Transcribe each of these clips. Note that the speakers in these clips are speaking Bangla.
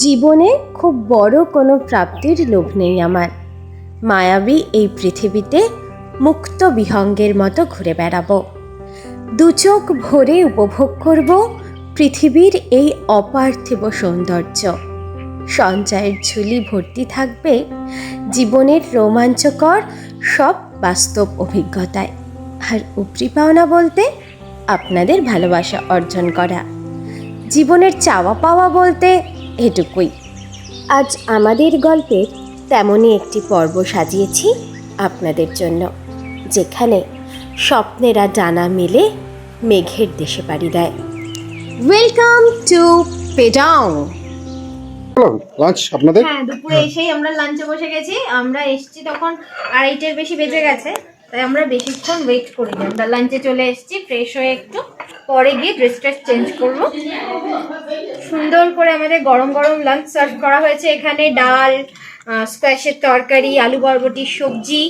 জীবনে খুব বড় কোনো প্রাপ্তির লোভ নেই আমার। মায়াবী এই পৃথিবীতে মুক্ত বিহঙ্গের মতো ঘুরে বেড়াবো। দু চোখ ভরে উপভোগ করব পৃথিবীর এই অপার্থিব সৌন্দর্য। সঞ্চয়ের ঝুলি ভর্তি থাকবে জীবনের রোমাঞ্চকর সব বাস্তব অভিজ্ঞতায়। আর উপরি পাওনা বলতে আপনাদের ভালোবাসা অর্জন করা। জীবনের চাওয়া পাওয়া বলতে এটুকুই। আজ আমাদের গল্পের তেমনই একটি পর্ব সাজিয়েছি আপনাদের জন্য, যেখানে স্বপ্নেরা ডানা মেলে মেঘের দেশে পাড়ি দেয়। Welcome to Pedong. লাঞ্চ আপনাদের? হ্যাঁ, দুপুরে এসেই আমরা লাঞ্চে বসে গেছি। আমরা এসেছি তখন 2:30-এর বেশি বেজে গেছে, তাই আমরা বেশিক্ষণ ওয়েট করিনি। আমরা লাঞ্চে চলে এসেছি। ফ্রেশ হয়ে একটু পরে গিয়ে ড্রেস চেঞ্জ করব। সুন্দর করে আমাদের গরম গরম লাঞ্চ সার্ভ করা হয়েছে। এখানে ডাল, স্কোয়াশের তরকারি, আলু বরবটির সবজি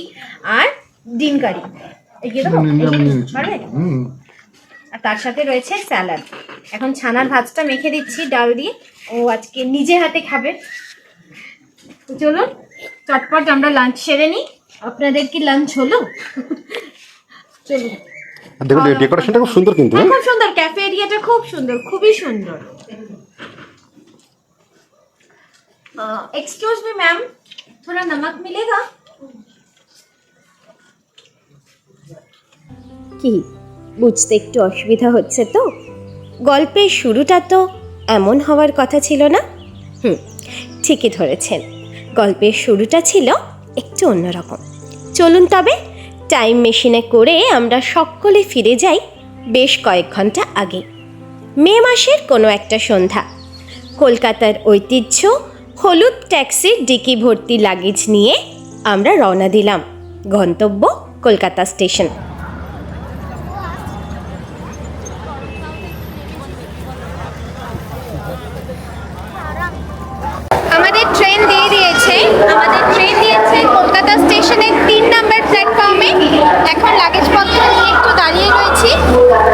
আর ডিম কারি। এগিয়ে দেবো পারবে? আর তার সাথে রয়েছে স্যালাড। এখন ছানার ভাজটা মেখে দিচ্ছি ডাল দিয়ে। ও আজকে নিজে হাতে খাবে। তো চলুন চটপট আমরা লাঞ্চ সেরে নিই। আপনাদের কি লাঞ্চ হলো? চলুন। দেখুন ডেকোরেশনটা খুব সুন্দর, কিন্তু খুব সুন্দর। ক্যাফে এরিয়াটা খুব সুন্দর, খুবই সুন্দর। एक्सक्यूज मी मैम, थोड़ा नमक मिलेगा? কি বুঝতে একটু অসুবিধা হচ্ছে তো? গল্পের শুরুটা তো এমন হওয়ার কথা ছিল না। ঠিকই ধরেছেন, গল্পের শুরুটা ছিল একটু অন্যরকম। চলুন তবে টাইম মেশিনে করে আমরা সকলে ফিরে যাই বেশ কয়েক ঘন্টা আগে। মে মাসের কোনো একটা সন্ধ্যা। কলকাতার ঐতিহ্য হলুদ ট্যাক্সির ডিকি ভর্তি লাগেজ নিয়ে আমরা রওনা দিলাম। গন্তব্য কলকাতা স্টেশন। আমাদের ট্রেন দিয়েছে কলকাতা স্টেশনের 3 নম্বর প্ল্যাটফর্মে। এখন লাগেজপত্র নিয়ে একটু দাঁড়িয়ে রয়েছি,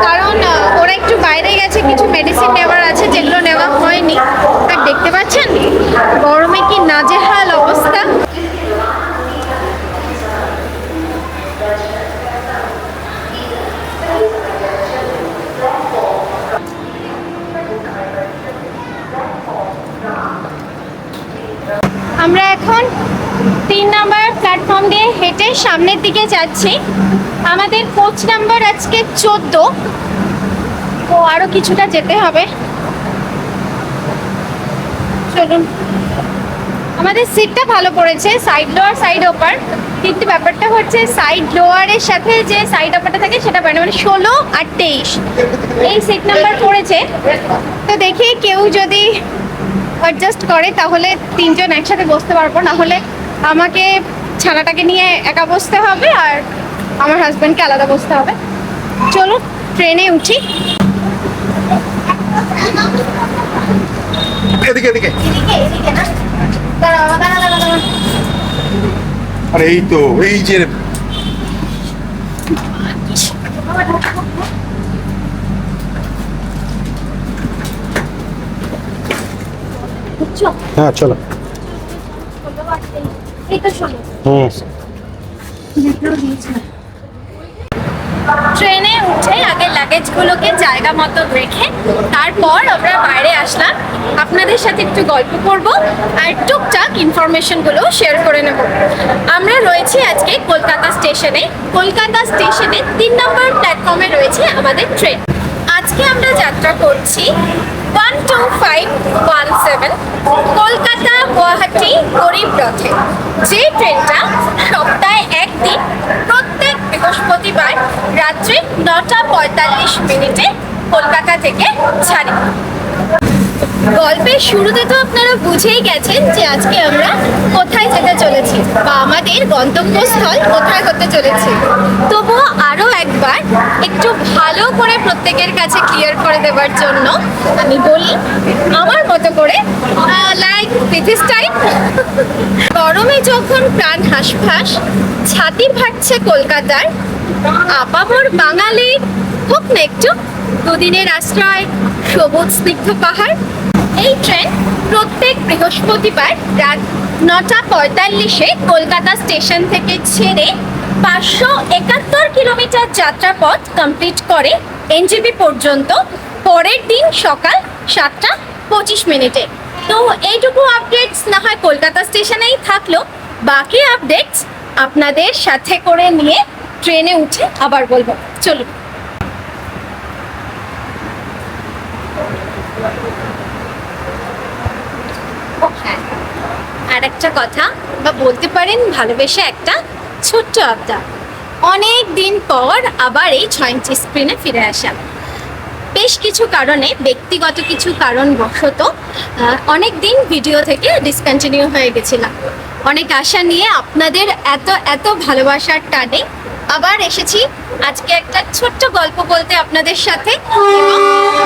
কারণ ওরা একটু বাইরে গেছে, কিছু মেডিসিন নেওয়ার আছে যেগুলো নেওয়া হয়নি। আর দেখতে পাচ্ছেন গরমে কি নাজেহাল অবস্থা। আমরা এখন 3 নম্বর প্ল্যাটফর্ম দিয়ে হেঁটে সামনের দিকে যাচ্ছি। আমাদের কোচ নাম্বার আজকে 14। ও আরো কিছুটা যেতে হবে। চলুন। আমাদের সিটটা ভালো পড়েছে, সাইড লোয়ার সাইড ওপার, কিন্তু ব্যাপারটা হচ্ছে সাইড লোয়ারের সাথে যে সাইড ওপারটা থাকে সেটা মানে 16 আর 23 এই সিট নাম্বার পড়েছে। তো দেখি কেউ যদি অ্যাডজাস্ট করে তাহলে 3 জন একসাথে বসতে পারবো, না হলে আমাকে ছানাটাকে নিয়ে একা বসতে হবে আর আমার হাজব্যান্ডকে আলাদা বসতে হবে। চলো ট্রেনে উঠি। এদিকে এদিকে। এদিকে না, দাঁড়াও। আরে এই তো, এই যে হ্যাঁ চলো। এই তো শোনো। ট্রেনে উঠে আগে লাগেজগুলোকে জায়গা মতো রেখে তারপর আমরা বাইরে আসলাম। আপনাদের সাথে একটু গল্প করব আর টুকটাক ইনফরমেশনগুলো শেয়ার করে নেব। আমরা রয়েছি আজকে কলকাতা স্টেশনে। কলকাতা স্টেশনে 3 নম্বর প্ল্যাটফর্মে রয়েছে আমাদের ট্রেন। আজকে আমরা যাত্রা করছি 12517 কলকাতা গুয়াহাটি গরিব রথে, যে ট্রেনটা সপ্তাহে একদিন প্রত্যেক বৃহস্পতিবার রাত্রে 9:45 কলকাতা থেকে ছাড়ে। গল্পের শুরুতে তো আপনারা বুঝেই গেছেন যে আজকে আমরা কোথায় যেতে চলেছি বা আমাদের গন্তব্যস্থল কোথায় হতে চলেছে। তবুও আরও একবার একটু ভালো করে প্রত্যেকের কাছে ক্লিয়ার করে দেওয়ার জন্য আমি বলি আমার মতো করে, লাইক দিস টাইম। গরমে যখন প্রাণ হাঁসফাঁস, ছাতি ফাটছে কলকাতার, আপামর বাঙালির হোক না একটু দুদিনের আশ্রয়, সবুজ স্নিগ্ধ পাহাড়। এই ট্রেন প্রত্যেক বৃহস্পতিবার রাত 9:45-এ কলকাতা স্টেশন থেকে ছেড়ে 571 কিলোমিটার যাত্রাপথ কমপ্লিট করে এনজেপি পর্যন্ত পরের দিন সকাল 7:25 তো এইটুকু আপডেটস না হয় কলকাতা স্টেশনেই থাকলো, বাকি আপডেটস আপনাদের সাথে করে নিয়ে ট্রেনে উঠে আবার বলবো। চলুন। হ্যাঁ, আর একটা কথা, বা বলতে পারেন ভালোবেসে একটা ছোট্ট আবদার, অনেক দিন পর আবার এই 6 ইঞ্চি স্ক্রিনে ফিরে আসা। বেশ কিছু কারণে, ব্যক্তিগত কিছু কারণবশত অনেক দিন ভিডিও থেকে ডিসকন্টিনিউ হয়ে গেছিলাম। অনেক আশা নিয়ে আপনাদের এত ভালোবাসার টানে আবার এসেছি আজকে একটা ছোট্ট গল্প বলতে আপনাদের সাথে, এবং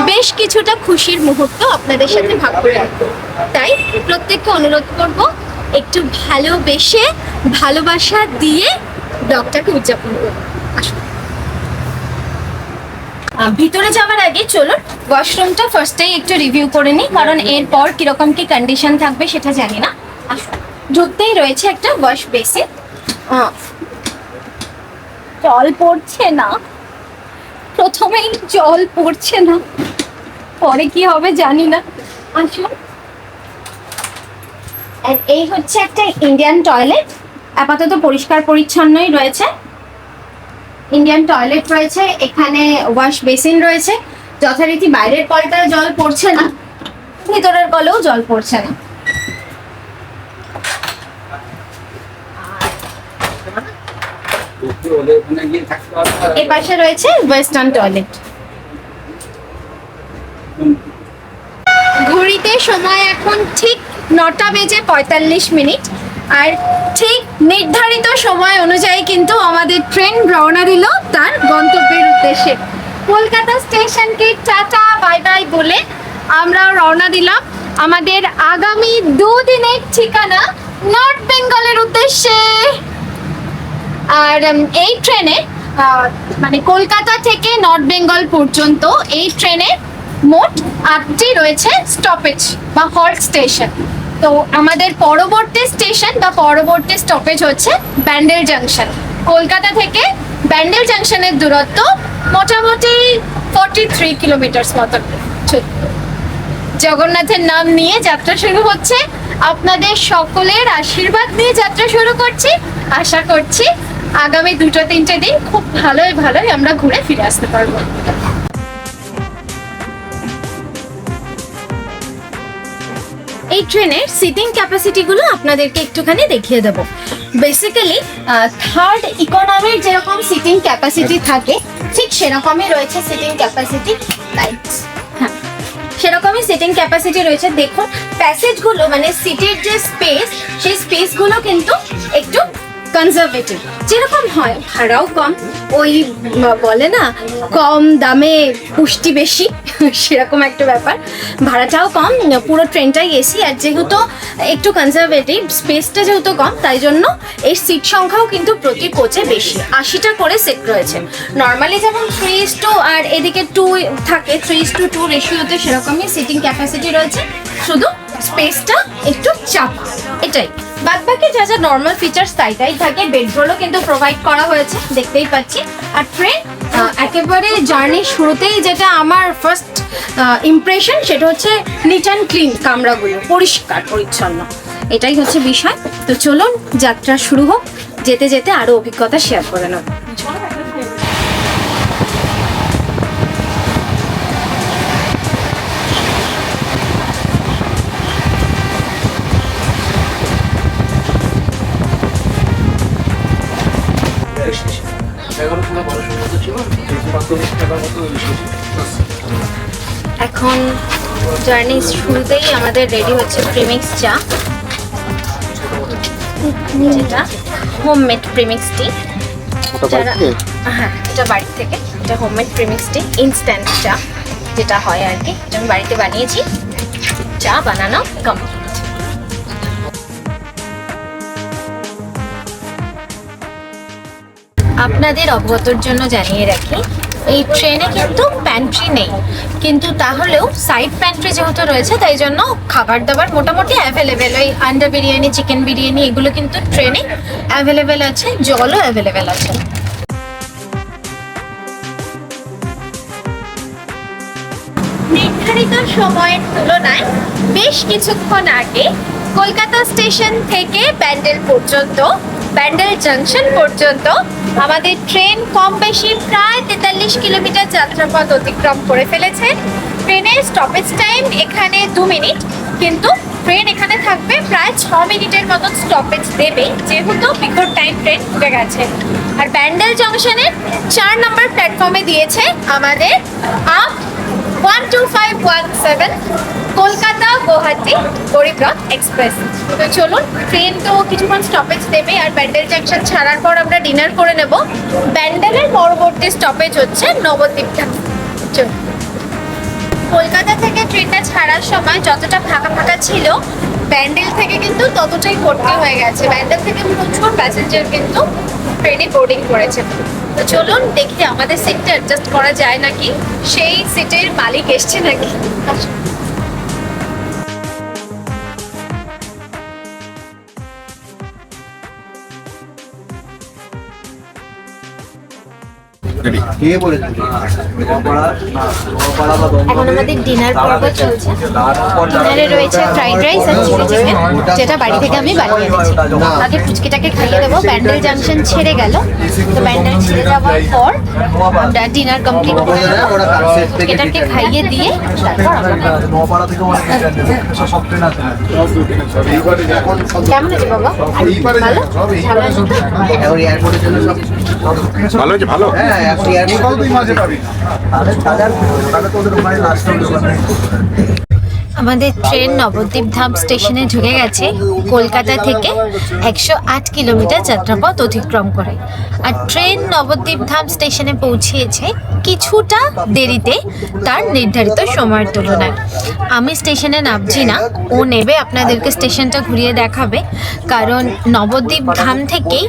বেশ কিছুটা খুশির মুহূর্ত আপনাদের সাথে ভাগ করে রাখবো। তাই প্রত্যেককে অনুরোধ করব, একটু ভালোবেসে ভালোবাসা দিয়ে ব্লগটাকে উদযাপন করবো। আসুন। ভিতরে যাওয়ার আগে চলুন ওয়াশরুমটা ফার্স্টেই একটু রিভিউ করে নিই, কারণ এরপর কিরকম কি কন্ডিশন থাকবে সেটা জানি না। আসুন। ঢুকতেই রয়েছে একটা ওয়াশ বেসিন। জল পড়ছে না, প্রথমেই জল পড়ছে না, পরে কি হবে জানি না। আসুন। এই হচ্ছে একটা ইন্ডিয়ান টয়লেট, আপাতত পরিষ্কার পরিচ্ছন্নই রয়েছে। ইন্ডিয়ান টয়লেট রয়েছে, এখানে ওয়াশ বেসিন রয়েছে। যথারীতি বাইরের কলটায় জল পড়ছে না, ভিতরের কলেও জল পড়ছে না। এ পাশে রয়েছে ওয়েস্টার্ন টয়লেট। ঘড়িতে সময় এখন ঠিক 9:45, আর ঠিক নির্ধারিত সময় অনুযায়ী কিন্তু আমাদের ট্রেন রওনা দিল তার গন্তব্যের উদ্দেশ্যে। কলকাতা স্টেশনকে টাটা বাই বাই বলে আমরা রওনা দিলাম আমাদের আগামী 2 দিনের ঠিকানা নর্থ বেঙ্গলের উদ্দেশ্যে। আর এই ট্রেনে মানে কলকাতা থেকে নর্থ বেঙ্গল পর্যন্ত এই ট্রেনে মোট 8টি রয়েছে স্টপেজ বা হল্ট স্টেশন। তো আমাদের পরবর্তী স্টেশন বা পরবর্তী স্টপেজ হচ্ছে ব্যান্ডেল জাংশন। কলকাতা থেকে ব্যান্ডেল জাংশনের দূরত্ব মোটামুটি 43 কিলোমিটার মতন। জগন্নাথের নাম নিয়ে যাত্রা শুরু হচ্ছে, আপনাদের সকলের আশীর্বাদ নিয়ে যাত্রা শুরু করছি। আশা করছি আগামী 2-3 দিন খুব ভালোই আমরা ঘুরে ফিরে আসতে পারবো। এই ট্রেনের সিটিং ক্যাপাসিটিগুলো আপনাদেরকে একটুখানি দেখিয়ে দেবো। বেসিক্যালি থার্ড ইকোনমির যেরকম সিটিং ক্যাপাসিটি থাকে ঠিক সেরকমই রয়েছে সিটিং ক্যাপাসিটি। হ্যাঁ, সেরকমই সিটিং ক্যাপাসিটি রয়েছে। দেখুন প্যাসেজগুলো মানে সিটের যে স্পেস, সেই স্পেসগুলো কিন্তু একটু কনজারভেটিভ, যেরকম হয়। ভাড়াও কম, ওই বলে না কম দামে পুষ্টি বেশি, সেরকম একটা ব্যাপার। ভাড়াটাও কম, পুরো ট্রেনটাই এসি, আর যেহেতু একটু কনজারভেটিভ, স্পেসটা যেহেতু কম, তাই জন্য এর সিট সংখ্যাও কিন্তু প্রতি কোচে বেশি। 80টা করে সিট রয়েছে। নর্মালি যেমন 3:2 আর এদিকে 2 থাকে, 3:2 রেশিওতে সেরকমই সিটিং ক্যাপাসিটি রয়েছে, শুধু স্পেসটা একটু চাপা, এটাই। বাদবাকি যা যা নর্মাল ফিচার্স তাই থাকে। বেডরোলও কিন্তু প্রোভাইড করা হয়েছে, দেখতেই পাচ্ছি। আর ট্রেন একেবারে জার্নির শুরুতেই যেটা আমার ফার্স্ট ইমপ্রেশন, সেটা হচ্ছে নিট অ্যান্ড ক্লিন, কামরাগুলো পরিষ্কার পরিচ্ছন্ন, এটাই হচ্ছে বিষয়। তো চলুন যাত্রা শুরু হোক, যেতে যেতে আরো অভিজ্ঞতা শেয়ার করে নেব। এখন জার্নি শুরুতেই আমাদের রেডি হচ্ছে প্রিমিক্স চা, যেটা হোমমেড প্রিমিক্স টি। হ্যাঁ, এটা বাড়ি থেকে, এটা হোমমেড প্রিমিক্স টি, ইনস্ট্যান্ট চা যেটা হয় আর কি। এটা আমি বাড়িতে বানিয়েছি, চা বানানো কমপ্লিট। আপনাদের অবগতর জন্য জানিয়ে রাখি, এই ট্রেনে কিন্তু প্যান্ট্রি নেই, কিন্তু তাহলেও সাইড প্যান্ট্রি যেহেতু রয়েছে তাই জন্য খাবার দাবার মোটামুটি অ্যাভেলেবেল। ওই আন্ডা বিরিয়ানি, চিকেন বিরিয়ানি এগুলো কিন্তু ট্রেনে অ্যাভেলেবেল আছে, জলও অ্যাভেলেবেল আছে। নির্ধারিত সময়ের তুলনায় বেশ কিছুক্ষণ আগে কলকাতা স্টেশন থেকে ব্যান্ডেল পর্যন্ত, ব্যান্ডেল জাংশন পর্যন্ত আমাদের ট্রেন কম বেশি প্রায় 43 কিলোমিটার যাত্রাপথ অতিক্রম করে ফেলেছে। ট্রেনের স্টপেজ টাইম এখানে 2 মিনিট, কিন্তু ট্রেন এখানে থাকবে প্রায় 6 মিনিটের মতন স্টপেজ দেবে, যেহেতু বিফোর টাইম ট্রেন ঢুকে গেছে। আর ব্যান্ডেল জংশনের 4 নম্বর প্ল্যাটফর্মে দিয়েছে আমাদের আপ 12517 কলকাতা গুয়াহাটি গরিব রথ এক্সপ্রেস। তো চলুন, ট্রেন তো কিছুক্ষণ স্টপেজ দেবে, আর ব্যান্ডেল জাংশন ছাড়ার পর আমরা ডিনার করে নেব। ব্যান্ডেলের পরবর্তী স্টপেজ হচ্ছে নবদ্বীপ ধাম। চলুন। কলকাতা থেকে ট্রেনটা ছাড়ার সময় যতটা ফাঁকা ফাঁকা ছিল, ব্যান্ডেল থেকে কিন্তু ততটাই ভর্তি হয়ে গেছে। ব্যান্ডেল থেকে প্রচুর প্যাসেঞ্জার কিন্তু ট্রেনে বোর্ডিং করেছে। তো চলুন দেখি আমাদের সিটটা অ্যাডজাস্ট করা যায় নাকি, সেই সিটের মালিক এসছে নাকি। এখন আমাদের ডিনার পর্ব চলছে। ডিনারে রয়েছে ফ্রাইড রাইস আর চিলি চিকেন, যেটা বাড়ি থেকে আমি বানিয়ে এনেছি। আগে পুচকিটাকে খাইয়ে দেবো। ব্যান্ডেল জাংশন ছেড়ে গেল, তো ব্যান্ডেল ছেড়ে যাওয়ার পর আমরা ডিনার কমপ্লিট করে দেবো। পুচকিটাকে খাইয়ে দিয়ে তারপর কেমন আছে বাবা? ভালো ভালো আছে তো? ভালো হয়েছে, ভালো। আমাদের ট্রেন নবদ্বীপ ধাম স্টেশনে ঢুকে গেছে কলকাতা থেকে 108 কিলোমিটার যাত্রাপথ অতিক্রম করে। আর ট্রেন নবদ্বীপ ধাম স্টেশনে পৌঁছিয়েছে কিছুটা দেরিতে তার নির্ধারিত সময়ের তুলনায়। আমি স্টেশনে নামছি না, ও নেবে, আপনাদেরকে স্টেশনটা ঘুরিয়ে দেখাবে। কারণ নবদ্বীপ ধাম থেকেই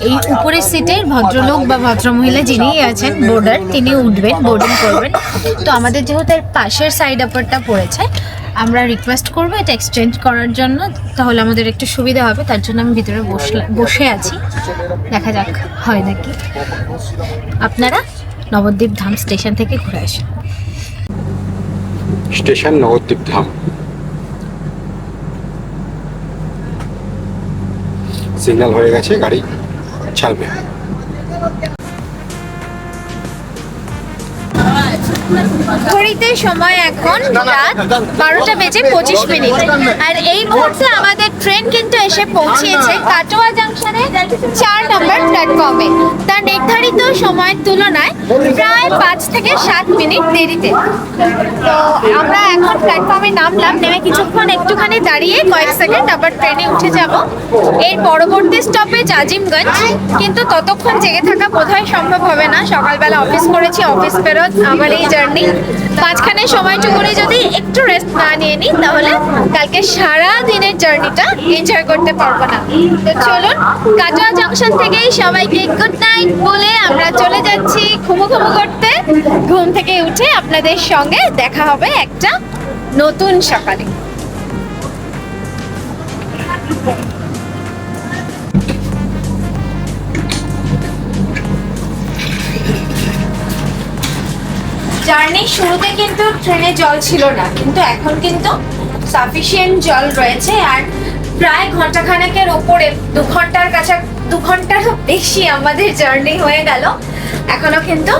এই উপরের সিটের ভদ্রলোক বা ভদ্রমহিলা যিনি আছেন বোর্ডার, তিনি উঠবেন, বোর্ডিং করবেন। তো আমাদের যেহেতু এর পাশের সাইড আপারটা পড়েছে, আমরা রিকোয়েস্ট করবো এটা এক্সচেঞ্জ করার জন্য, তাহলে আমাদের একটু সুবিধা হবে। তার জন্য আমি ভিতরে বসে আছি, দেখা যাক হয় নাকি। আপনারা নবদ্বীপ ধাম স্টেশন থেকে ঘুরে আসুন। স্টেশন নবদ্বীপ ধাম। সিগন্যাল হয়ে গেছে, গাড়ি ছাড়বে। ঘড়িতে সময় এখন রাত 12টা বেজে 25 মিনিট। আর এই মুহূর্তে আমাদের ট্রেন কিন্তু এসে পৌঁছিয়েছে কাটোয়া জাংশনে 4 নম্বর প্ল্যাটফর্মে। তার নির্ধারিত সময়ের তুলনায় প্রায় 5 থেকে 7 মিনিট দেরিতে। তো আমরা এখন প্ল্যাটফর্মে নামলাম, নেমে কিছুক্ষণ একটুখানি দাঁড়িয়ে কয়েক সেকেন্ড আবার ট্রেনে উঠে যাব। এর পরবর্তী স্টপেজ আজিমগঞ্জ, কিন্তু ততক্ষণ জেগে থাকা বোধহয় সম্ভব হবে না। সকালবেলা অফিস করেছি, অফিস ফেরত আবার এই জার্নি, মাঝখানে সময়টুকুনি যদি একটু রেস্ট না নিয়ে নিই তাহলে কালকে সারা দিনের জার্নিটা এনজয় করতে পারবো না। তো চলুন, কাটোয়া জাংশন থেকেই সবাইকে গুড নাইট বলে আমরা চলে যাচ্ছি ঘুমু করতে। ঘুম থেকে উঠে আপনাদের সঙ্গে দেখা হবে একটা নতুন সকালে। জার্নির শুরুতে কিন্তু ট্রেনে জল ছিল না, কিন্তু এখন কিন্তু সাফিসিয়েন্ট জল রয়েছে। আর প্রায় ঘন্টাখানেকের ওপরে 2 ঘন্টারও বেশি আমাদের জার্নি হয়ে গেল। এখনো কিন্তু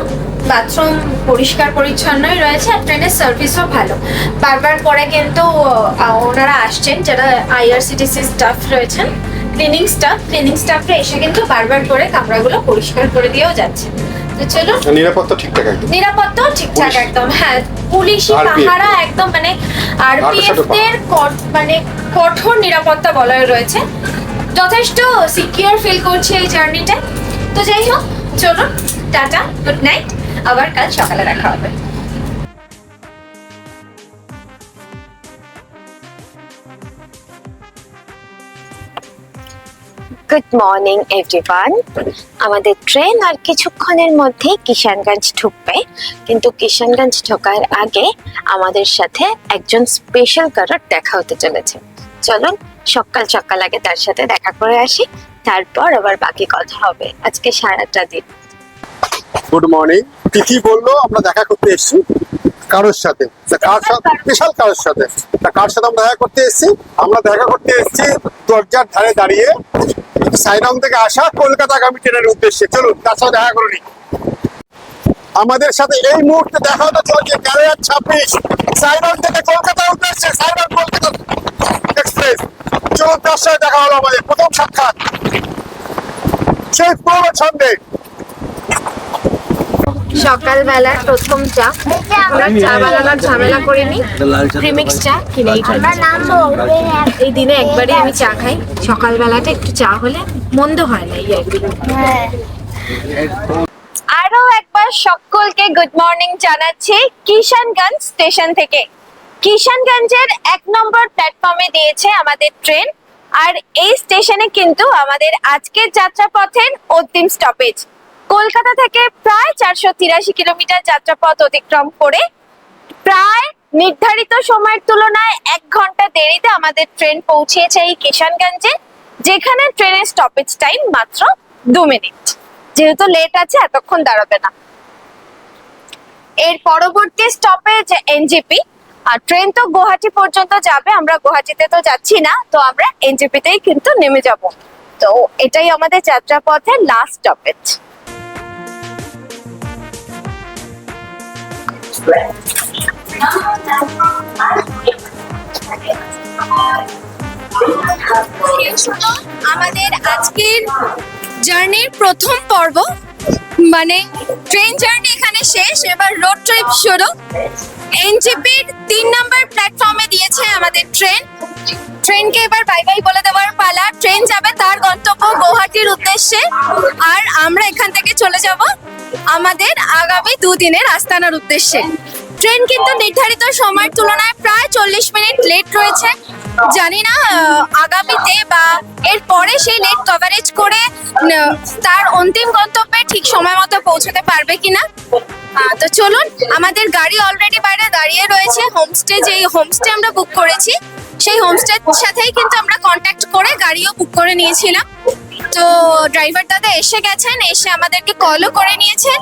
বাথরুম পরিষ্কার পরিচ্ছন্নই রয়েছে, আর ট্রেনের সার্ভিসও ভালো। বারবার পরে কিন্তু ওনারা আসছেন, যারা আইআরসিটিসি স্টাফ রয়েছেন, ক্লিনিং স্টাফরা এসে কিন্তু বারবার করে কামরাগুলো পরিষ্কার করে দিয়েও যাচ্ছে। তো চলো, নিরাপত্তা ঠিকঠাক, একদম নিরাপত্তাও ঠিকঠাক, একদম। হ্যাঁ, পুলিশি পাহারা একদম, মানে আরপিএফ দের মানে কঠোর নিরাপত্তা বলয় রয়েছে। যথেষ্ট সিকিউর ফিল করছে এই জার্নিটা। তো যাই হোক, চলুন, টাটা, গুড নাইট, আবার কাল সকালে দেখা হবে। Good morning, everyone. আমাদের ট্রেন আর কিছুক্ষণের মধ্যেই কিষানগঞ্জ ঢুকবে, কিন্তু কিষানগঞ্জ ঢোকার আগে আমাদের সাথে একজন স্পেশাল কারোর দেখা হতে চলেছে। চলুন সকাল সকাল আগে তার সাথে দেখা করে আসি, তারপর আবার বাকি কথা হবে আজকে সারাটা দিন। Good morning. তিথি বললো আমরা দেখা করতে এসেছি কারোর সাথে, কার সাথে? স্পেশাল কারোর সাথে। তা কার সাথে আমরা দেখা করতে এসেছি? আমরা দেখা করতে এসেছি দরজার ধারে দাঁড়িয়ে সাইরং থেকে আসা কলকাতাগামী ট্রেনের উদ্দেশ্যে। চলুন তার সাথে দেখা করে নিই। আমাদের সাথে এই মুহূর্তে দেখা হতে চলছে ক্যারিয়ার 26 সাইরং থেকে কলকাতার উদ্দেশ্যে, সাইরং কলকাতা এক্সপ্রেস। চলুন তার সাথে দেখা হলো আমাদের প্রথম সাক্ষাৎ সেই পুরো ছন্দে। সকালবেলার প্রথম চা, আমরা চা বানানোর ঝামেলা করিনি, প্রিমিক্স চা কিনেই খাই। এই দিনে একবারই আমি চা খাই, সকালবেলাটা একটু চা হলে মন্দ হয় না। এই একদিন আরো একবার সকলকে গুড মর্নিং জানাচ্ছি কিষানগঞ্জ স্টেশন থেকে। কিষানগঞ্জের 1 নম্বর প্ল্যাটফর্মে দিয়েছে আমাদের ট্রেন, আর এই স্টেশনে কিন্তু আমাদের আজকের যাত্রাপথের অন্তিম স্টপেজ। কলকাতা থেকে প্রায় 483 কিলোমিটার যাত্রাপথ অতিক্রম করে প্রায় নির্ধারিত সময়ের তুলনায় 1 ঘন্টা দেরিতে আমাদের ট্রেন পৌঁছেছে এই কিষানগঞ্জে, যেখানে ট্রেনের স্টপেজ টাইম মাত্র 2 মিনিট। যেহেতু লেট আছে এতক্ষণ দাঁড়াবে না। এর পরবর্তী স্টপেজ এনজেপি, আর ট্রেন তো গুয়াহাটি পর্যন্ত যাবে, আমরা গুয়াহাটিতে তো যাচ্ছি না, তো আমরা এনজেপিতেই কিন্তু নেমে যাব। তো এটাই আমাদের যাত্রাপথের লাস্ট স্টপেজ। আমাদের আজকের জার্নির প্রথম পর্ব, মানে ট্রেন জার্নি এখানে শেষ, এবার রোড ট্রিপ শুরু। এনজেপির 3 নম্বর প্ল্যাটফর্মে দিয়েছে আমাদের ট্রেন। ট্রেনকে এবার বাই বাই বলে দেওয়ার পালা। ট্রেন যাবে তার গন্তব্য গুয়াহাটির উদ্দেশ্যে, আর আমরা এখান থেকে চলে যাব আমাদের আগামী 2 দিনের আস্তানার উদ্দেশ্যে। ট্রেন কিন্তু নির্ধারিত সময়ের তুলনায় প্রায় 40 মিনিট লেট রয়েছে। জানি না আগামীতে বা এর পরে সেই লেট কভারেজ করে তার অন্তিম গন্তব্যে ঠিক সময় মতো পৌঁছতে পারবে কিনা। তো চলুন, আমাদের গাড়ি অলরেডি বাইরে দাঁড়িয়ে রয়েছে। হোমস্টে, যেই হোমস্টে আমরা বুক করেছি সেই হোমস্টের সাথেই কিন্তু আমরা কন্ট্যাক্ট করে গাড়িও বুক করে নিয়েছিলাম। তো ড্রাইভার দাদা এসে গেছেন, এসে আমাদেরকে কলও করে নিয়েছেন।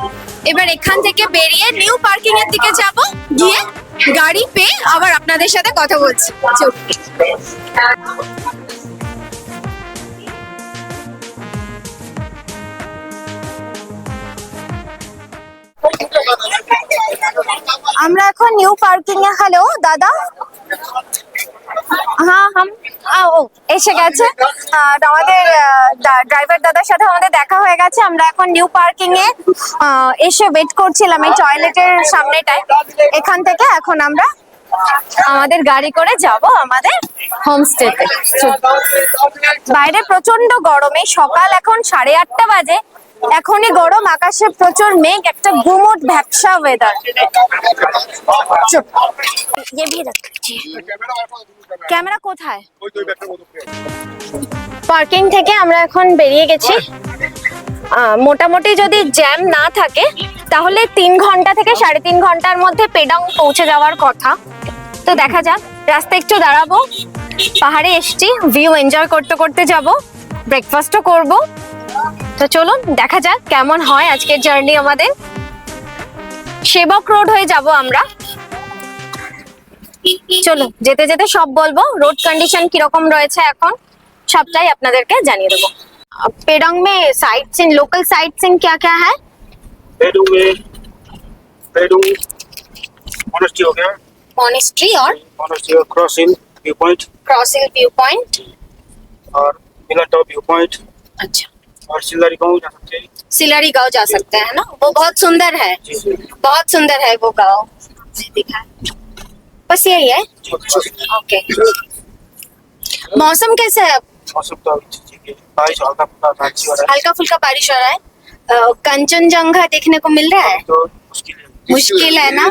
এবার এখান থেকে বেরিয়ে নিউ পার্কিং এর দিকে যাব, গিয়ে গাড়ি পেয়ে আবার আপনাদের সাথে কথা বলছি। আমরা এখন নিউ পার্কিং এ। হ্যালো দাদা। হ্যাঁ ও এসে গেছে, আর আমাদের ড্রাইভার দাদার সাথে আমাদের দেখা হয়ে গেছে। আমরা এখন নিউ পার্কিং এ এসে ওয়েট করছিলাম এই টয়লেটের সামনেটায়। এখান থেকে এখন আমরা আমাদের গাড়ি করে যাব আমাদের হোমস্টেতে। বাইরে প্রচন্ড গরমে, সকাল এখন 8:30 বাজে, এখনই গরম, আকাশে প্রচুর মেঘ, একটা গুমোট ভ্যাপসা ওয়েদার। ক্যামেরা কোথায়? পার্কিং থেকে আমরা এখন বেরিয়ে গেছি। মোটামুটি যদি জ্যাম না থাকে তাহলে 3 ঘন্টা থেকে 3.5 ঘন্টার মধ্যে পেডং পৌঁছে যাওয়ার কথা। তো দেখা যাক, রাস্তায় একটু দাঁড়াবো, পাহাড়ে এসছি, ভিউ এনজয় করতে করতে যাব, ব্রেকফাস্টও করব। তো চলুন দেখা যাক কেমন হয় আজকের জার্নি আমাদের। সেবক রোড হয়ে যাব আমরা। চলো যেতে যেতে সব বলবো, রোড কন্ডিশন কিরকম রয়েছে এখন সবটাই আপনাদেরকে জানিয়ে দেবো। पेडोंग में sight seeing, local sight seeing क्या क्या है? पेडोंग मॉनेस्ट्री हो गया, मॉनेस्ट्री और क्रॉस हिल व्यू पॉइंट और मिलाटॉप व्यू पॉइंट। अच्छा, और सिल्लारी गांव जा सकते हैं। सिलारी गांव जा सकते हैं ना, वो बहुत सुंदर है, बहुत सुंदर है वो गांव। दिखा बस यही है। ओके, मौसम कैसा है? मौसम तो ठीक है, बारिश हल्का फुल्का बारिश हो रहा है, हल्का फुल्का बारिश हो रहा है। कंचनजंगा देखने को मिल रहा है? तो मुश्किल मुश्किल है। है ना?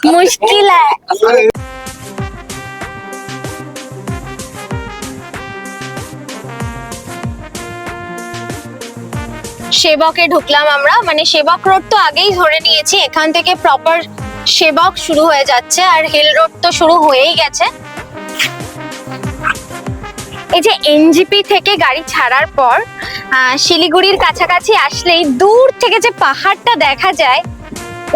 मुश्किल है। সেবকে ঢুকলাম আমরা, মানে সেবক রোড তো আগেই ধরে নিয়েছি, এখান থেকে প্রপার সেবক শুরু হয়ে যাচ্ছে, আর হিল রোড তো শুরু হয়েই গেছে। এই যে এনজিপি থেকে গাড়ি ছাড়ার পর শিলিগুড়ির কাছাকাছি আসলেই দূর থেকে যে পাহাড়টা দেখা যায়,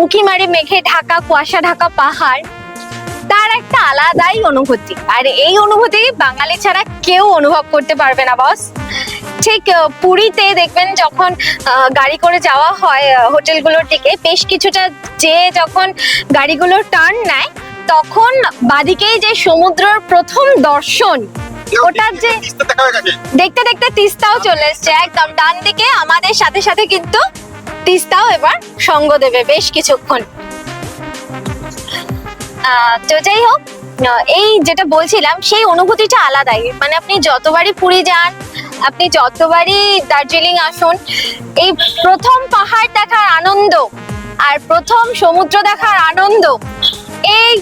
উঁকিমারি মেঘে ঢাকা, কুয়াশা ঢাকা পাহাড়, তার একটা আলাদাই অনুভূতি। আর এই অনুভূতি বাঙালি ছাড়া কেউ অনুভব করতে পারবে না বস। ঠিক পুরীতে দেখবেন যখন গাড়ি করে যাওয়া হয় হোটেলগুলোর দিকে, বেশ কিছুটা যে যখন গাড়িগুলো টার্ন নেয় তখন বাদিকেই যে সমুদ্রের প্রথম দর্শন, ওটার যে দেখতে দেখতে তিস্তাও চলে এসছে একদম ডান দিকে, আমাদের সাথে সাথে কিন্তু তিস্তাও এবার সঙ্গ দেবে বেশ কিছুক্ষণ। তো যাই হোক, এই যেটা বলছিলাম সেই অনুভূতিটা আলাদাই। মানে আপনি যতবারই পুরী যান, আপনি যতবারই দার্জিলিং আসুন, এই প্রথম পাহাড় দেখার আনন্দ আর প্রথম সমুদ্র দেখার আনন্দ, এই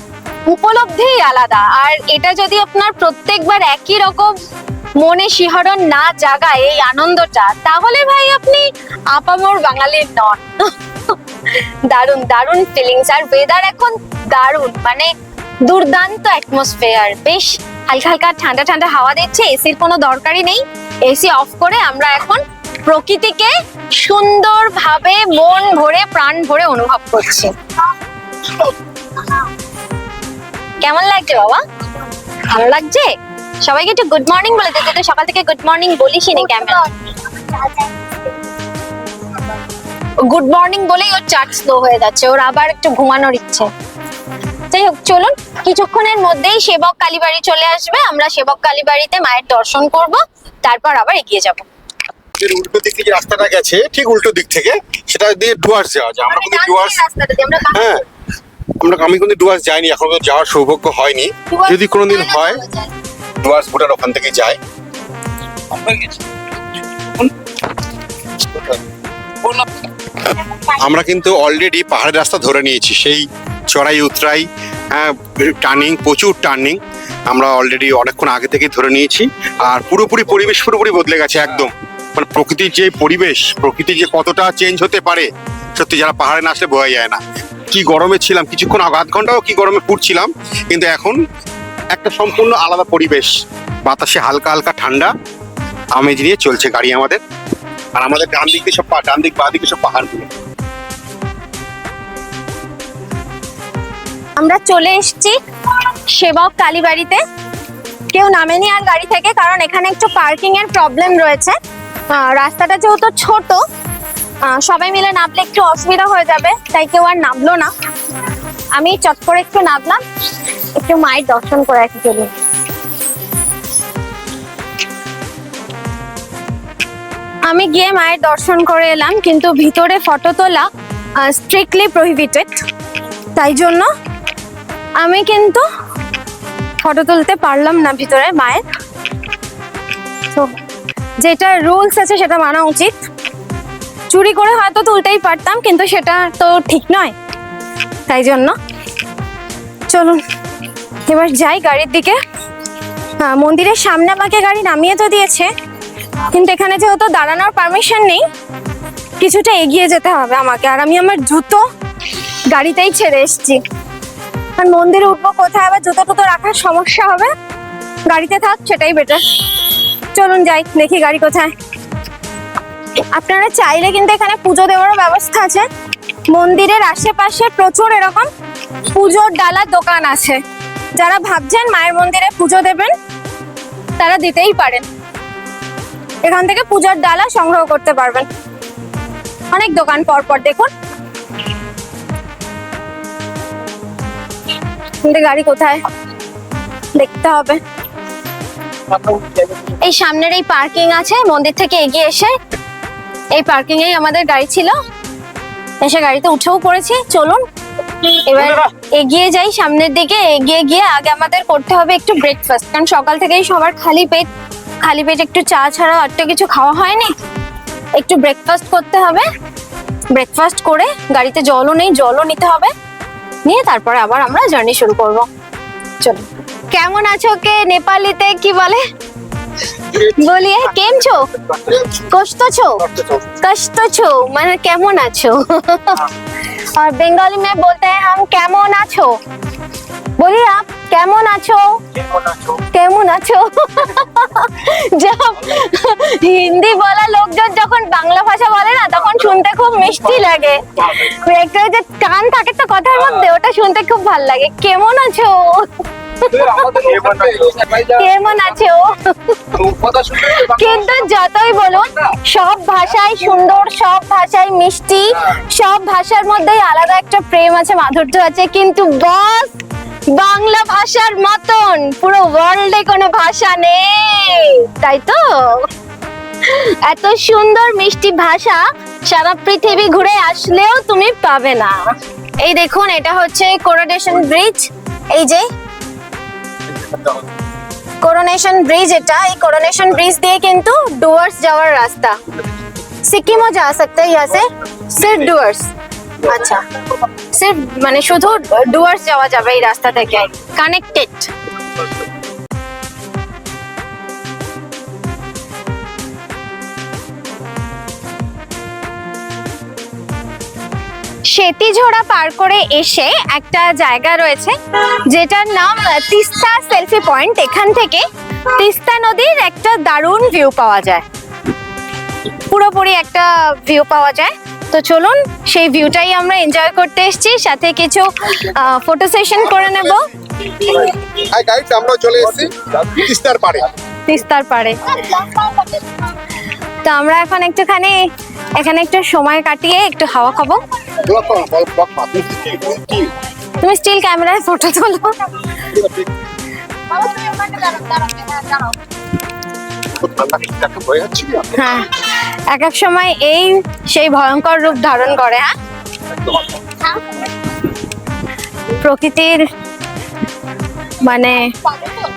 উপলব্ধি আলাদা। আর এটা যদি আপনার প্রত্যেকবার একই রকম মনে শিহরণ না জাগায় এই আনন্দটা, তাহলে ভাই আপনি আপামর বাঙালির নন। দারুণ দারুণ ফিলিংস, আর ওয়েদার এখন দারুণ, মানে দুর্দান্ত অ্যাটমসফিয়ার, বেশ হালকা হালকা ঠান্ডা ঠান্ডা হাওয়া দিচ্ছে, এসির কোনো দরকারই নেই। এসি অফ করে আমরা এখন প্রকৃতিকে সুন্দরভাবে মন ভরে প্রাণ ভরে অনুভব করছি। কেমন লাগছে বাবা? ভালো লাগছে? সবাইকে একটু গুড মর্নিং বলে দিতে, তো সকাল থেকে গুড মর্নিং বলিস নি কেমন? গুড মর্নিং বলেই ওর চার্জ স্লো হয়ে যাচ্ছে, ওর আবার একটু ঘুমানোর ইচ্ছে। যাই হোক, চলুন কিছুক্ষণের মধ্যেই সেবক কালীবাড়ি চলে আসবে, আমরা সেবক কালীবাড়িতে মায়ের দর্শন করব, তারপর আবার এগিয়ে যাব। উল্টো দিক থেকে রাস্তাটা গেছে, ঠিক উল্টো দিক থেকে সেটা দিয়ে ডুয়ার্স যাওয়া যায়। আমরা কিন্তু ডুয়ার্স, হ্যাঁ আমি কিন্তু ডুয়ার্স যাইনি, এখন তো যাওয়ার সৌভাগ্য হয়নি। যদি কোনোদিন হয় ডুয়ার্স ভুটান ওখান থেকে যায়। আমরা কিন্তু অলরেডি পাহাড়ের রাস্তা ধরে নিয়েছি, সেই চড়াই উতরাই, টার্নিং, প্রচুর টার্নিং আমরা অলরেডি অনেকক্ষণ আগে থেকে ধরে নিয়েছি। আর পুরোপুরি পরিবেশ পুরোপুরি বদলে গেছে একদম, মানে প্রকৃতির যে পরিবেশ, প্রকৃতি যে কতটা চেঞ্জ হতে পারে সত্যি যারা পাহাড়ে না আসলে বোঝা যায় না। কি গরমে ছিলাম কিছুক্ষণ আগে, আধ ঘন্টাও কি গরমে পুড়ছিলাম, কিন্তু এখন একটা সম্পূর্ণ আলাদা পরিবেশ, বাতাসে হালকা হালকা ঠান্ডা আমেজ নিয়ে চলছে গাড়ি আমাদের। আর আমাদের ডান দিকে সব ডান দিক বাঁ দিকে সব পাহাড়গুলো। আমরা চলে এসেছি সেবক কালীবাড়িতে। কেউ নামেনি আর গাড়ি থেকে, কারণ এখানে একটু পার্কিং এর প্রবলেম রয়েছে। রাস্তাটা যেহেতু ছোট, সবাই মিলে নামলে একটু অসুবিধা হয়ে যাবে, তাই কেউ আর নামলো না। আমি চট করে একটু নামলাম, একটু মায়ের দর্শন করে আসি। চলুন। আমি গিয়ে মায়ের দর্শন করে এলাম, কিন্তু ভিতরে ফটো তোলা স্ট্রিক্টলি প্রহিবিটেড, তাই জন্য আমি কিন্তু ফটো তুলতে পারলাম না ভিতরে মায়ের। তো যেটা রুলস আছে সেটা মানা উচিত। চুরি করে হয়তো তুলতেই পারতাম, কিন্তু সেটা তো ঠিক নয়, তাই জন্য চলুন এবার যাই গাড়ির দিকে। মন্দিরের সামনে আমাকে গাড়ি নামিয়ে তো দিয়েছে, কিন্তু এখানে যেহেতু দাঁড়ানোর পারমিশন নেই, কিছুটা এগিয়ে যেতে হবে আমাকে। আর আমি আমার জুতো গাড়িতেই ছেড়ে এসেছি, আর মন্দিরে উঠবো কোথায়, আবার জুতো টুতো রাখার সমস্যা হবে, গাড়িতে থাক সেটাই বেটার। চলুন যাই, দেখি গাড়ি কোথায়। আপনারা চাইলে কিন্তু এখানে পুজো দেওয়ারও ব্যবস্থা আছে। মন্দিরের আশেপাশে প্রচুর এরকম পুজোর ডালার দোকান আছে। যারা ভাবছেন মায়ের মন্দিরে পুজো দেবেন, তারা দিতেই পারেন। এখান থেকে পূজার ডালা সংগ্রহ করতে পারবেন। অনেক দোকান পরপর দেখুন। কিন্তু গাড়ি কোথায় দেখতে হবে। এই সামনের এই পার্কিং আছে, মন্দির থেকে এগিয়ে এসে এই পার্কিং এই আমাদের গাড়ি ছিল, এসে গাড়িতে উঠেও পড়েছি। চলুন এবার এগিয়ে যাই সামনের দিকে। এগিয়ে গিয়ে আগে আমাদের করতে হবে একটু ব্রেকফাস্ট, কারণ সকাল থেকেই সবার খালি পেট একটু চা ছাড়া আর কিছু খাওয়া হয়নি। একটু ব্রেকফাস্ট করতে হবে, ব্রেকফাস্ট করে গাড়িতে জলও নেই, জলও নিতে হবে, নিয়ে তারপরে আবার আমরা জার্নি শুরু করব। চলো। কেমন আছো কে নেপালিতে কি বলে? बोलिए केम छो कष्ट छो कष्ट छो মানে কেমন আছো और बंगाली में बोलते हैं हम কেমন আছো बोलिए आप কেমন আছো কেমন আছো जब হিন্দি বলা লোকজন যখন বাংলা ভাষা বলে না তখন শুনতে খুব মিষ্টি লাগে একটা যে কান থাকে তো কথার মধ্যে ওটা শুনতে খুব ভালো লাগে কেমন আছো কেমন আছো কিন্তু যতই বলুন সব ভাষায় সুন্দর সব ভাষায় মিষ্টি সব ভাষার মধ্যেই আলাদা একটা প্রেম আছে মাধুর্য আছে কিন্তু বস বাংলা ভাষার মতন পুরো ওয়ার্ল্ডে কোনো ভাষা নেই তাই তো এত সুন্দর মিষ্টি ভাষা সারা পৃথিবী ঘুরে আসলেও তুমি পাবে না এই দেখুন এটা হচ্ছে করোনেশন ব্রিজ এই যে कोरोनेशन ब्रिज এটা এই कोरोनेशन ब्रिज দিয়ে কিন্তু ডুয়ার্স যাওয়ার রাস্তা সিকিমও जा सकते हैं यहाँ से सिर्फ डुয়ার্স আচ্ছা सिर्फ মানে শুধু ডুয়ার্স যাওয়া যাবে এই রাস্তা থেকে কানেক্টেড সেতিঝোড়া পার করে এসে একটা জায়গা রয়েছে যেটার নাম তিস্তা সেলফি পয়েন্ট এখান থেকে তিস্তা নদীর একটা দারুণ ভিউ পাওয়া যায় পুরোপুরি একটা ভিউ পাওয়া যায় তো চলুন সেই ভিউটাই আমরা এনজয় করতে এসেছি সাথে কিছু ফটো সেশন করে নেব হাই গাইস আমরা চলে এসেছি তিস্তার পাড়ে তো আমরা এখন একটুখানি এখানে একটু সময় কাটিয়ে একটু হাওয়া খাবো তুমি স্টিল ক্যামেরায় ফটো তোলো হ্যাঁ এক এক সময় এই সেই ভয়ঙ্কর রূপ ধারণ করে হ্যাঁ প্রকৃতির মানে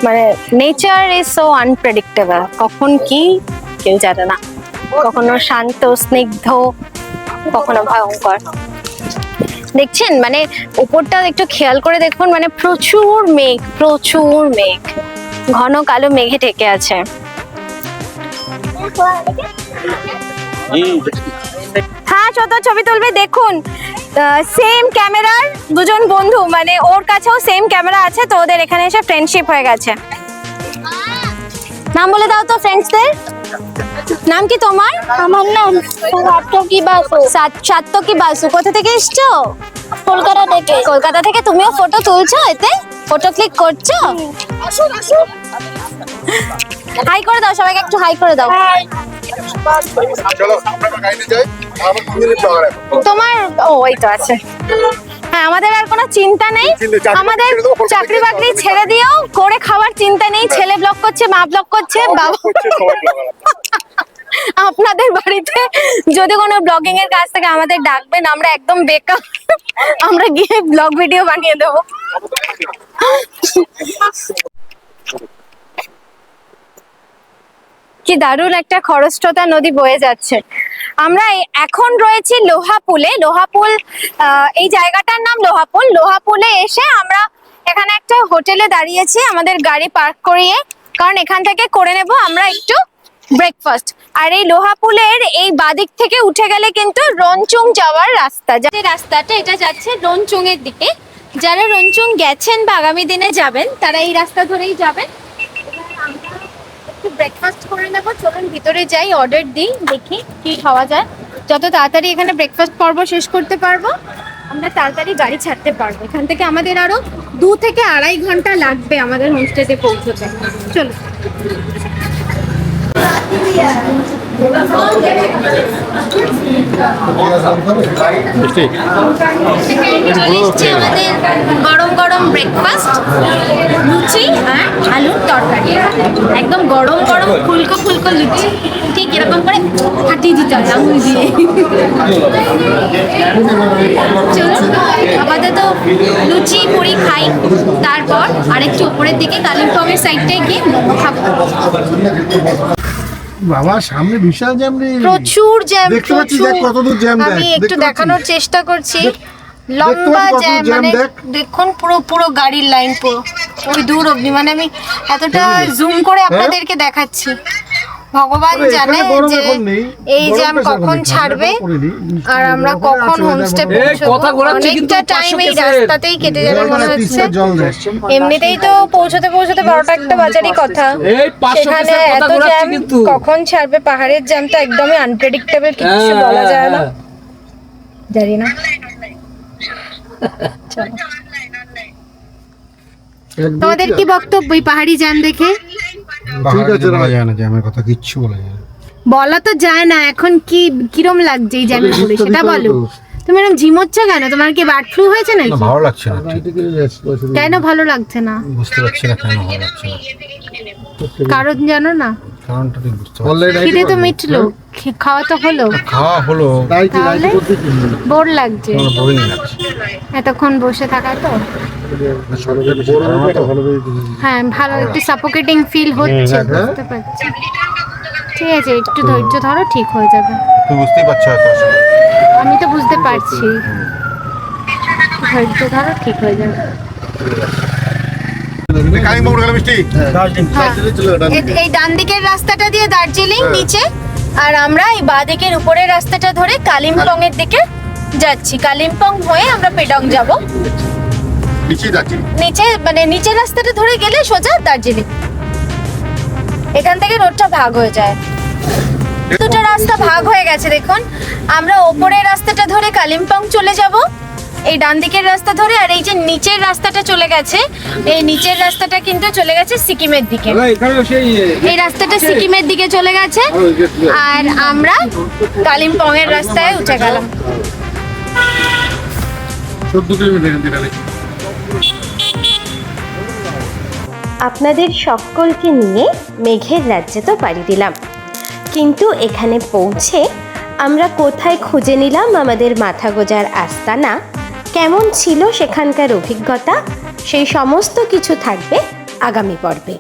মানে নেচার ইজ সো আনপ্রেডিক্টেবল কখন কি কেউ জানে না কখনো শান্ত স্নিগ্ধ কখনো ভয়ঙ্কর দেখছেন মানে উপরটা একটু খেয়াল করে দেখুন মানে প্রচুর মেঘ ঘন কালো মেঘে ঢেকে আছে হ্যাঁ ছোট ছবি তুলবে দেখুন সেম ক্যামেরার দুজন বন্ধু মানে ওর কাছেও সেম ক্যামেরা আছে তো ওদের এখানে এসে ফ্রেন্ডশিপ হয়ে গেছে নাম বলে দাও তো ফ্রেন্ডসদের নাম কি তোমার আমার নাম সাত্তকি বাসু কোথা থেকে এসছো কলকাতা থেকে তুমিও ফটো তুলছো এতে ফটো ক্লিক করছো হাই করে দাও সবাইকে একটু হাই করে দাও চলো আমরা গাইতে যাই আমার 2 মিনিট লাগবে তোমার ও এই তো আছে হ্যাঁ আমাদের আর কোনো চিন্তা নেই আমাদের চাকরি বাকরি ছেড়ে দিও করে খাওয়ার চিন্তা নেই ছেলে ব্লগ করছে মা ব্লগ করছে বাবা আপনাদের বাড়িতে যদি কোনো ব্লগিং এর কাজ থেকে আমাদের ডাকবেন আমরা একদম বেকার আমরা গিয়ে ব্লগ ভিডিও বানিয়ে দেবো কি দারুণ একটা খরস্রোতা নদী বয়ে যাচ্ছে আমরা এখন রয়েছি লোহাপুলে লোহাপুল এই জায়গাটার নাম লোহাপুলে এসে আমরা এখানে একটা হোটেলে দাঁড়িয়েছি আমাদের গাড়ি পার্ক করিয়ে কারণ এখান থেকে করে নেব আমরা একটু ব্রেকফাস্ট আর এই লোহাপুলের এই বাদিক থেকে উঠে গেলে কিন্তু রঞ্চুং যাওয়ার রাস্তা যে রাস্তাটা এটা যাচ্ছে রঞ্চুং এর দিকে যারা রঞ্চুং গেছেন বা আগামী দিনে যাবেন তারা এই রাস্তা ধরেই যাবেন ব্রেকফাস্ট করে নেবো চলুন ভিতরে যাই অর্ডার দিই দেখি কি খাওয়া যায় যত তাড়াতাড়ি এখানে ব্রেকফাস্ট পর্ব শেষ করতে পারবো আমরা তাড়াতাড়ি গাড়ি ছাড়তে পারবো এখান থেকে আমাদের আরো 2 থেকে 2.5 ঘন্টা লাগবে আমাদের হোমস্টেতে পৌঁছতে চলো আমাদের গরম গরম ব্রেকফাস্ট লুচি আর আলুর তরকারি একদম গরম গরম ফুলকো ফুলকো লুচি ঠিক এরকম করে ফাটিয়ে দিতে হয় আঙুল দিয়ে আপাতত লুচি পুরি খাই তারপর আরেকটু উপরের দিকে কালিম্পংয়ের সাইডটায় গিয়ে মোমো খাবো বাবা সামনে বিশাল জ্যাম রে প্রচুর জ্যাম দেখতে পাচ্ছিস দেখ কতদূর জ্যাম দেখ আমি একটু দেখানোর চেষ্টা করছি লম্বা দেখতে পাচ্ছি জ্যাম, কত জ্যাম, মানে দেখ। দেখুন পুরো পুরো গাড়ির লাইন পুরো ওই দূর অবধি, মানে আমি এতটা জুম করে আপনাদেরকে দেখাচ্ছি। ভগবান আরে, জানে এখানে গরম যে এখন নেই। এই গরমটা জ্যাম কখন সেরকম নেই। ছাড়বে ঠান্ডাটা পড়েনি। বৃষ্টি আর আমরা ওখানে কখন আছে, হোমস্টে weather ভালো। পৌঁছবো। কথা ঘোরাচ্ছে কিন্তু অনেকটা টাইম 500 এই কেসের। রাস্তাতেই কেটে যাবে মনে জলটা হচ্ছে। তিস্তার জল দেয়। এমনিতেই তো পৌঁছতে পৌঁছতে 12টা বাজারই কথা। এই 500 সেখানে কেসের কথা এত ঘোরাচ্ছে জ্যাম কিন্তু। কখন ছাড়বে, পাহাড়ের জ্যাম তো একদমই আনপ্রেডিক্টেবল, কিছু বলা যায় না। জানি না। চলো। তোমাদের কি বক্তব্য এই পাহাড়ি জ্যাম দেখে? ঠিক আছে, বলা যায় না, জ্যামের কথা কিচ্ছু বলা যায় না। বলা তো যায় না, এখন কি কিরম লাগছে এই জ্যামে পড়ে সেটা বলো। তুমি এরকম ঝিমোচ্ছ কেন? তোমার কি বার্ড ফ্লু হয়েছে না, নাকি? ভালো লাগছে না, ঠিক কেন ভালো লাগছে না? বুঝতে পারছি না কেন ভালো লাগছে না, কারণ জানো না? কারণটা ঠিক বুঝতে পারছি না। খিদে তো মিটলো, খাওয়া তো হলো, খাওয়া হলো, তাহলে বোর লাগছে বোরিং লাগছে। এতক্ষণ বসে থাকা তো। হ্যাঁ, ভালো একটু সাফোকেটিং ফিল হচ্ছে, বুঝতে পারছি। ঠিক আছে, একটু ধৈর্য ধরো, ঠিক হয়ে যাবে। তুমি বুঝতেই পারছো হয়তো আসলে। আমি তো বুঝতে পারছি, ধৈর্য ধরো, ঠিক হয়ে যাবে। কালিম্পং গেল মিষ্টি। হ্যাঁ, এই ডান দিকের রাস্তাটা দিয়ে দার্জিলিং নিচে, আর আমরা এই বাঁ দিকের উপরের রাস্তাটা ধরে কালিম্পং এর দিকে যাচ্ছি। কালিম্পং হয়ে আমরা পেডং যাব। নিচে যাচ্ছি। নিচে মানে নিচের রাস্তাটা ধরে গেলে সোজা দার্জিলিং। এখান থেকে রোডটা ভাগ হয়ে যায়, দুটো রাস্তা ভাগ হয়ে গেছে দেখুন। আমরা ওপরের রাস্তাটা ধরে কালিম্পং চলে যাব, এই ডান দিকের রাস্তা ধরে, আর এই যে নিচের রাস্তাটা চলে গেছে, এই নিচের রাস্তাটা কিন্তু চলে গেছে সিকিমের দিকে। এই রাস্তাটা সিকিমের দিকে চলে গেছে, আর আমরা কালিম্পং এর রাস্তায় উঠে গেলাম। 14 কিলোমিটার এখান থেকে। আপনাদের সকলকে নিয়ে মেঘের রাজ্যে তো পাড়ি দিলাম, কিন্তু এখানে পৌঁছে আমরা কোথায় খুঁজে নিলাম আমাদের মাথা গোজার আস্তানা, কেমন ছিল সেখানকার অভিজ্ঞতা, সেই সমস্ত কিছু থাকবে আগামী পর্বে।